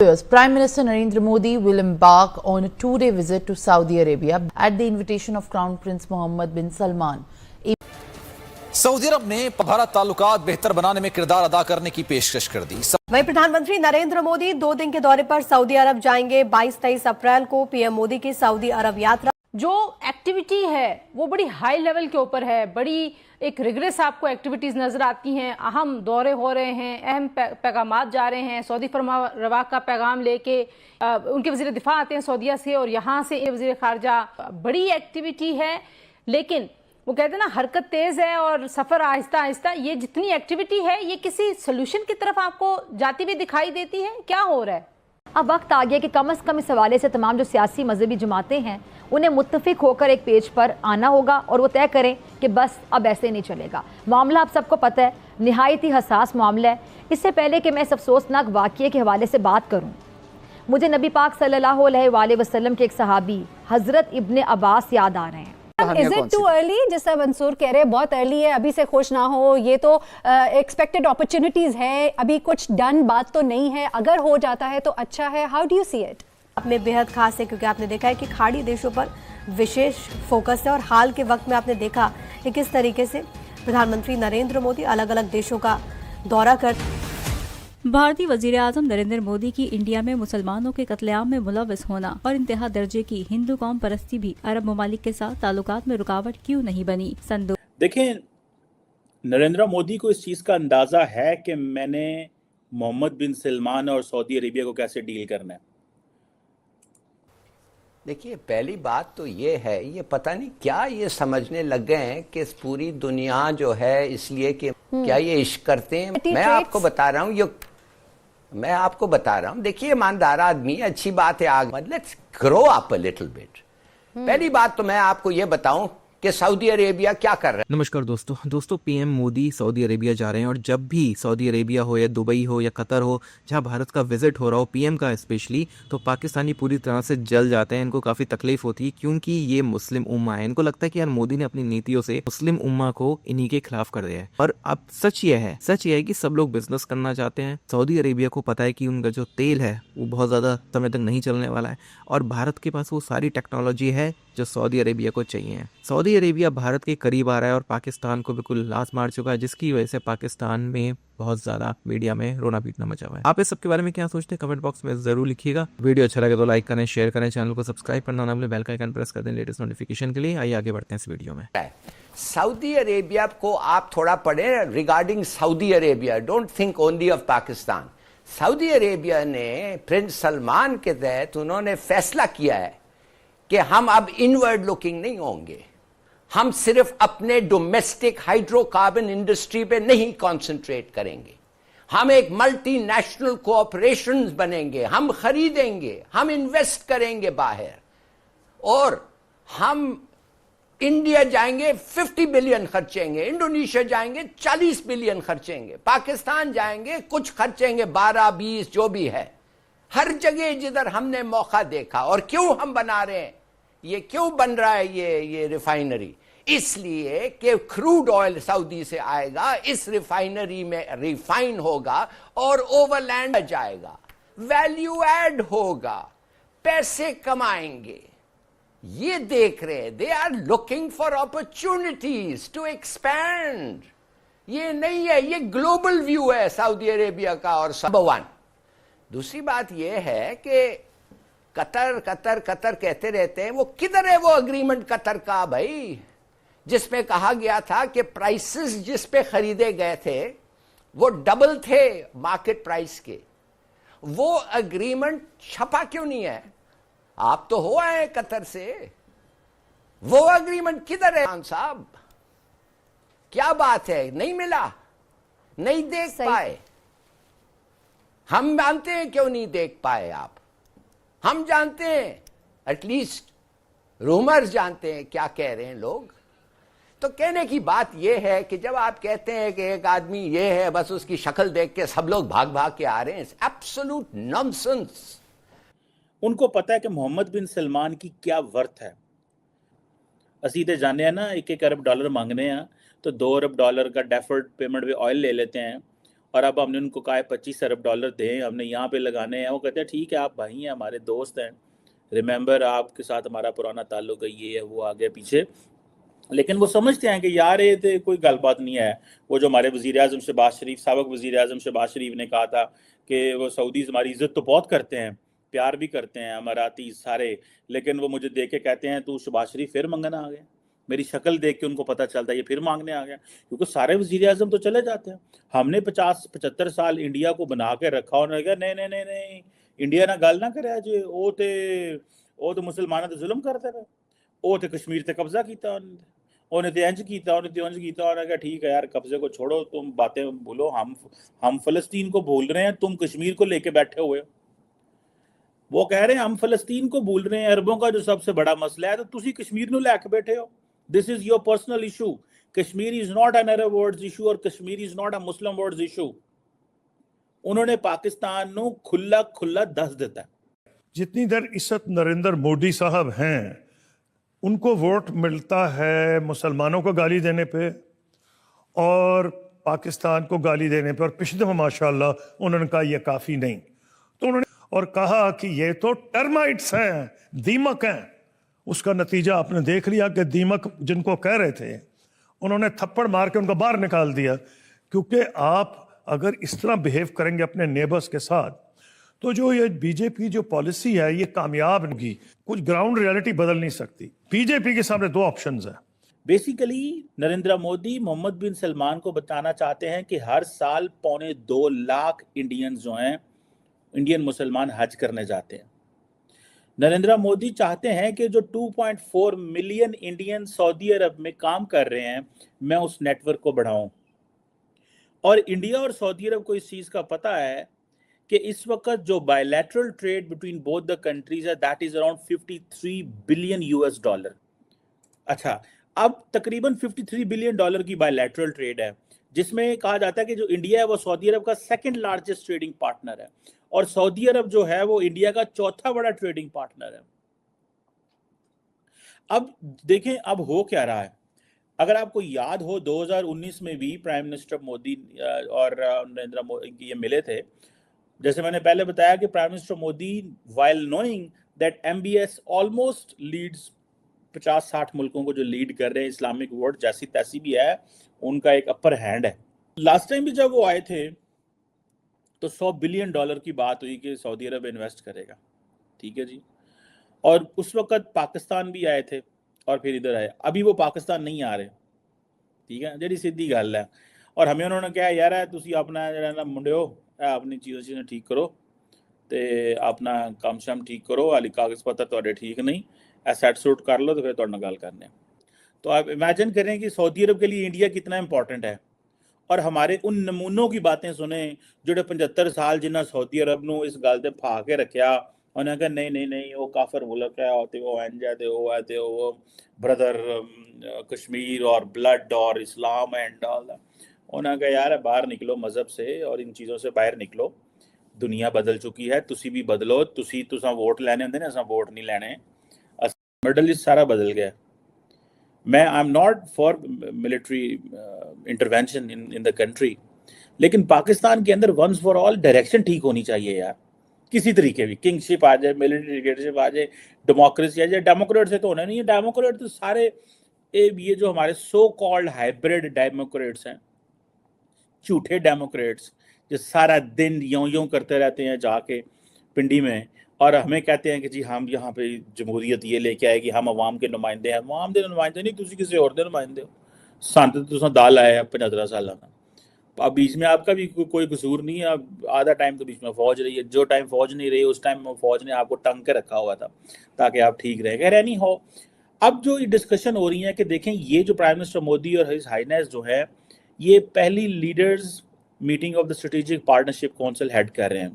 viewers, Prime Minister Narendra Modi will embark on a 2-day visit to Saudi Arabia at the invitation of Crown Prince Mohammed bin Salman. سعودی عرب نے بھارت تعلقات بہتر بنانے میں کردار ادا کرنے کی پیشکش کر دی. وہیں پردھان منتری نریندر مودی 2 دن کے دورے پر سعودی عرب جائیں گے. 22-23 اپریل کو پی ایم مودی کی سعودی عرب یاترا. جو ایکٹیویٹی ہے وہ بڑی ہائی لیول کے اوپر ہے, بڑی ایک ریگریس آپ کو ایکٹیویٹیز نظر آتی ہیں, اہم دورے ہو رہے ہیں, اہم پیغامات جا رہے ہیں. سعودی فرما روا کا پیغام لے کے ان کے وزیر دفاع آتے ہیں سعودیہ سے, اور یہاں سے وزیر خارجہ. بڑی ایکٹیویٹی ہے, لیکن وہ کہتے ہیں نا حرکت تیز ہے اور سفر آہستہ آہستہ. یہ جتنی ایکٹیویٹی ہے یہ کسی سلوشن کی طرف آپ کو جاتی ہوئی دکھائی دیتی ہے؟ کیا ہو رہا ہے؟ اب وقت آ گیا کہ کم از کم اس حوالے سے تمام جو سیاسی مذہبی جماعتیں ہیں انہیں متفق ہو کر ایک پیج پر آنا ہوگا اور وہ طے کریں کہ بس اب ایسے نہیں چلے گا. معاملہ آپ سب کو پتہ ہے, نہایت ہی حساس معاملہ ہے. اس سے پہلے کہ میں اس افسوسناک واقعے کے حوالے سے بات کروں, مجھے نبی پاک صلی اللہ علیہ وآلہ وسلم کے ایک صحابی حضرت ابن عباس یاد آ رہے ہیں. Is it too early? جس طرح منصور کہہ رہے بہت ارلی ہے, ابھی سے خوش نہ ہو. یہ تو ایکسپیکٹڈ اپرچونٹیز ہے, ابھی کچھ ڈن بات تو نہیں ہے. اگر ہو جاتا ہے تو اچھا ہے. How do you see it? آپ میں بہت خاص ہے کیونکہ آپ نے دیکھا ہے کہ کھاڑی دیشوں پر وشیش فوکس ہے, اور حال کے وقت میں آپ نے دیکھا کہ کس طریقے سے پردھان منتری نریندر مودی الگ الگ دیشوں کا دورہ کرتے. بھارتی وزیر اعظم نریندر مودی کی انڈیا میں مسلمانوں کے قتل عام میں ملوث ہونا اور انتہا درجے کی ہندو قوم پرستی بھی عرب ممالک کے ساتھ تعلقات میں رکاوٹ کیوں نہیں بنی؟ دیکھیں, نریندر مودی کو اس چیز کا اندازہ ہے کہ میں نے محمد بن سلمان اور سعودی عربیہ کو کیسے ڈیل کرنا ہے. دیکھیے, پہلی بات تو یہ ہے, یہ پتہ نہیں کیا یہ سمجھنے لگ گئے ہیں کہ پوری دنیا جو ہے اس لیے کہ کیا یہ عشق کرتے ہیں. میں آپ کو بتا رہا ہوں, دیکھیے ایماندار آدمی, اچھی بات ہے, let's grow up a little bit. پہلی بات تو میں آپ کو یہ بتاؤں کہ سعودی عربیہ کیا کر رہا ہے. نمشکار دوستو, پی ایم مودی سعودی عربیہ جا رہے ہیں, اور جب بھی سعودی عربیہ ہو یا دبئی ہو یا قطر ہو جہاں بھارت کا وزٹ ہو رہا ہو, پی ایم کا اسپیشلی, تو پاکستانی پوری طرح سے جل جاتے ہیں. ان کو کافی تکلیف ہوتی ہے کیونکہ یہ مسلم امہ ہے. ان کو لگتا ہے کہ یار مودی نے اپنی نیتیوں سے مسلم امہ کو انہی کے خلاف کر دیا ہے. اور اب سچ یہ ہے کہ سب لوگ بزنس کرنا چاہتے ہیں. سعودی عربیہ کو پتا ہے کہ ان کا جو تیل ہے وہ بہت زیادہ سمے تک نہیں چلنے والا ہے, اور بھارت کے پاس وہ ساری ٹیکنالوجی ہے جو سعودی عربیہ کو چاہیے. سعودی عربیہ بھارت کے قریب آ رہا ہے اور پاکستان کو بالکل لاس مار چکا ہے, جس کی وجہ سے پاکستان میں بہت زیادہ میڈیا میں رونا پیٹنا مچا ہوا ہے. آپ اس سب کے بارے میں کیا سوچتے ہیں کمنٹ باکس میں ضرور لکھیے گا. ویڈیو اچھا لگے تو لائک کریں, شیئر کریں, چینل کو سبسکرائب کرنا نہ بھولیں, بیل کا آئیکن پریس کر دیں لیٹسٹ نوٹیفیکیشن کے لیے. آئیے آگے بڑھتے ہیں اس ویڈیو میں. سعودی عربیہ کو آپ تھوڑا پڑھیں regarding Saudi Arabia, don't think only of Pakistan. Saudi Arabia نے پرنس سلمان کے تحت انہوں نے فیصلہ کیا ہے کہ ہم اب انورڈ لوکنگ نہیں ہوں گے. ہم صرف اپنے ڈومیسٹک ہائیڈرو کاربن انڈسٹری پہ نہیں کانسنٹریٹ کریں گے. ہم ایک ملٹی نیشنل کوآپریشنز بنیں گے, ہم خریدیں گے, ہم انویسٹ کریں گے باہر, اور ہم انڈیا جائیں گے 50 بلین خرچیں گے, انڈونیشیا جائیں گے 40 بلین خرچیں گے, پاکستان جائیں گے کچھ خرچیں گے 12-20 جو بھی ہے. ہر جگہ جدھر ہم نے موقع دیکھا. اور کیوں ہم بنا رہے ہیں, یہ کیوں بن رہا ہے یہ ریفائنری؟ اس لیے کہ کروڈ آئل سعودی سے آئے گا, اس ریفائنری میں ریفائن ہوگا اور اوور لینڈ جائے گا, ویلیو ایڈ ہوگا, پیسے کمائیں گے. یہ دیکھ رہے ہیں, they are looking for opportunities to expand. یہ نہیں ہے, یہ گلوبل ویو ہے سعودی عربیہ کا. اور نمبر 1 دوسری بات یہ ہے کہ قطر کہتے رہتے ہیں, وہ کدھر ہے وہ اگریمنٹ قطر کا بھائی, جس میں کہا گیا تھا کہ پرائسز جس پہ خریدے گئے تھے وہ ڈبل تھے مارکیٹ پرائس کے. وہ اگریمنٹ چھپا کیوں نہیں ہے؟ آپ تو ہو آئے قطر سے, وہ اگریمنٹ کدھر ہے خان صاحب؟ کیا بات ہے, نہیں ملا, نہیں دیکھ پائے. ہم جانتے ہیں کیوں نہیں دیکھ پائے آپ, ہم جانتے ہیں, ایٹ لیسٹ رومرز جانتے ہیں کیا کہہ رہے ہیں لوگ. تو کہنے کی بات یہ ہے کہ جب آپ کہتے ہیں کہ ایک آدمی یہ ہے, بس اس کی شکل دیکھ کے سب لوگ بھاگ کے آ رہے ہیں, ایبسولوٹ نانسنس. ان کو پتا ہے کہ محمد بن سلمان کی کیا ورتھ ہے. اسی تے جانے ہیں نا, $1 ارب مانگنے ہیں تو $2 ارب کا ڈیفرڈ پیمنٹ پہ آئل لے لیتے ہیں, اور اب ہم نے ان کو کہا ہے $25 ارب دیں, ہم نے یہاں پہ لگانے ہیں. وہ کہتے ہیں ٹھیک ہے آپ بھائی ہیں, ہمارے دوست ہیں, ریممبر آپ کے ساتھ ہمارا پرانا تعلق ہے, یہ ہے وہ آگے پیچھے. لیکن وہ سمجھتے ہیں کہ یار یہ تو کوئی گل بات نہیں ہے. وہ جو ہمارے وزیر اعظم شہباز شریف, سابق وزیر اعظم شہباز شریف نے کہا تھا کہ وہ سعودیز ہماری عزت تو بہت کرتے ہیں, پیار بھی کرتے ہیں اماراتی سارے, لیکن وہ مجھے دیکھ کے کہتے ہیں تو شہباز شریف پھر منگنا آ گیا. میری شکل دیکھ کے ان کو پتہ چلتا ہے یہ پھر مانگنے آ گیا, کیونکہ سارے وزیر اعظم تو چلے جاتے ہیں. ہم نے 50-75 سال انڈیا کو بنا کے رکھا, اور نے کہا نہیں انڈیا نہ گل نہ کرے جی, وہ تو مسلمانوں تے ظلم کرتے رہے, وہ تو کشمیر تے قبضہ کیتا, انہیں تے انج کیتا, انہیں تے انج کیتا. انہوں نے کہا ٹھیک ہے یار قبضے کو چھوڑو, تم باتیں بھولو, ہم فلسطین کو بھول رہے ہیں, تم کشمیر کو لے کے بیٹھے ہوئے. وہ کہہ رہے ہیں ہم فلسطین کو بھول رہے ہیں, عربوں کا جو سب سے بڑا مسئلہ ہے, تو تسی کشمیر نو لے کے بیٹھے ہو. This is your personal issue. Kashmir is not an Arab words issue, اور Kashmir is not a Muslim words issue. انہوں نے پاکستان نو کھلا دس دیتا ہے. جتنی دیر عزت نریندر مودی صاحب ہیں, ان کو ووٹ ملتا ہے مسلمانوں کو گالی دینے پہ اور پاکستان کو گالی دینے پہ, اور پچھلے دفعہ ماشاءاللہ انہوں نے کہا یہ کافی نہیں, تو انہوں نے اور کہا کہ یہ تو ٹرمائٹس ہیں, دیمک ہیں. اس کا نتیجہ آپ نے دیکھ لیا کہ دیمک جن کو کہہ رہے تھے انہوں نے تھپڑ مار کے ان کو باہر نکال دیا. کیونکہ آپ اگر اس طرح بہیو کریں گے اپنے نیبرز کے ساتھ تو جو یہ بی جے پی جو پالیسی ہے یہ کامیاب نہیں, کچھ گراؤنڈ ریالٹی بدل نہیں سکتی. بی جے پی کے سامنے دو آپشنز ہیں. بیسیکلی نریندر مودی محمد بن سلمان کو بتانا چاہتے ہیں کہ ہر سال 2.25 لاکھ انڈینز جو ہیں, انڈین مسلمان حج کرنے جاتے ہیں. نریندر مودی چاہتے ہیں کہ جو 2.4 ملین انڈین سعودی عرب میں کام کر رہے ہیں, میں اس نیٹ ورک کو بڑھاؤں. اور انڈیا اور سعودی عرب کو اس چیز کا پتہ ہے کہ اس وقت جو bilateral trade between both the countries ہے, دیٹ از اراؤنڈ $53 بلین. اچھا, اب تقریباً $53 بلین کی بائیلیٹرل ٹریڈ ہے, جس میں کہا جاتا ہے کہ جو انڈیا ہے وہ سعودی عرب کا سیکنڈ لارجسٹ ٹریڈنگ پارٹنر ہے, اور سعودی عرب جو ہے وہ انڈیا کا چوتھا بڑا ٹریڈنگ پارٹنر ہے. اب دیکھیں اب ہو کیا رہا ہے. اگر آپ کو یاد ہو 2019 میں بھی پرائم منسٹر مودی اور نریندر مودی یہ ملے تھے. جیسے میں نے پہلے بتایا کہ prime minister Modi while knowing that MBS almost leads 50-60 ملکوں کو جو لیڈ کر رہے ہیں, اسلامک ورلڈ جیسی تیسی بھی ہے, ان کا ایک اپر ہینڈ ہے. لاسٹ ٹائم بھی جب وہ آئے تھے تو $100 بلین کی بات ہوئی کہ سعودی عرب انویسٹ کرے گا. ٹھیک ہے جی, اور اس وقت پاکستان بھی آئے تھے اور پھر ادھر آئے. ابھی وہ پاکستان نہیں آ رہے. ٹھیک ہے, جڑی سیدھی گل ہے. اور ہمیں انہوں نے کہا یار تسی اپنا جڑا منڈیو اپنی چیزیں ٹھیک کرو, تے اپنا کام شام ٹھیک کرو, علی کاغذ پتر تواڈے ٹھیک نہیں, سیٹ سوٹ کر لو تو پھر تواڈے نال گل کرنے. تو آپ امیجن کریں کہ سعودی عرب کے لیے انڈیا کتنا امپورٹنٹ ہے, اور ہمارے ان نمونوں کی باتیں سنیں جڑے 75 سال جنہ سعودی عرب نو اس گل تے پھا کے رکھیا. انہوں نے کہا نہیں وہ کافر ملک ہے, اور وہ انج ہے, وہ ہے, وہ بردر کشمیر اور بلڈ اور اسلام اینڈ آل. انہوں نے کہا یار باہر نکلو مذہب سے اور ان چیزوں سے باہر نکلو. دنیا بدل چکی ہے, تسی بھی بدلو. تساں ووٹ لینے ہوندے نے, اساں ووٹ نہیں لینے. مڈل ایسٹ سارا بدل گیا. میں I am not for military intervention in the country, لیکن پاکستان کے اندر ونس فار آل ڈائریکشن ٹھیک ہونی چاہیے یار. کسی طریقے بھی کنگ شپ آ جائے, ملٹری ڈکٹیٹرشپ آ جائے, ڈیموکریسی آ جائے. ڈیموکریٹ سے تو ہونا نہیں ہے. ڈیموکریٹ تو سارے یہ جو ہمارے سو کالڈ ہائبرڈ ڈیموکریٹس ہیں, جھوٹے ڈیموکریٹس جو سارا دن یوں کرتے رہتے ہیں جا کے پنڈی میں, اور ہمیں کہتے ہیں کہ جی ہم یہاں پہ جمہوریت یہ لے کے آئے گی, ہم عوام کے نمائندے ہیں. عوام دے نمائندے نہیں, تسی کسی اور دے نمائندے ہو. سانت تو دال آئے ہیں 75 سال. اب بیچ میں آپ کا بھی کوئی قصور نہیں ہے. اب آدھا ٹائم تو بیچ میں فوج رہی ہے, جو ٹائم فوج نہیں رہی اس ٹائم فوج نے آپ کو ٹنگ کے رکھا ہوا تھا تاکہ آپ ٹھیک رہیں. خیر نہیں ہو. اب جو ڈسکشن ہو رہی ہے کہ دیکھیں یہ جو پرائم منسٹر مودی اور ہز ہائنس جو ہے یہ پہلی leaders meeting of the strategic partnership council head کر رہے ہیں.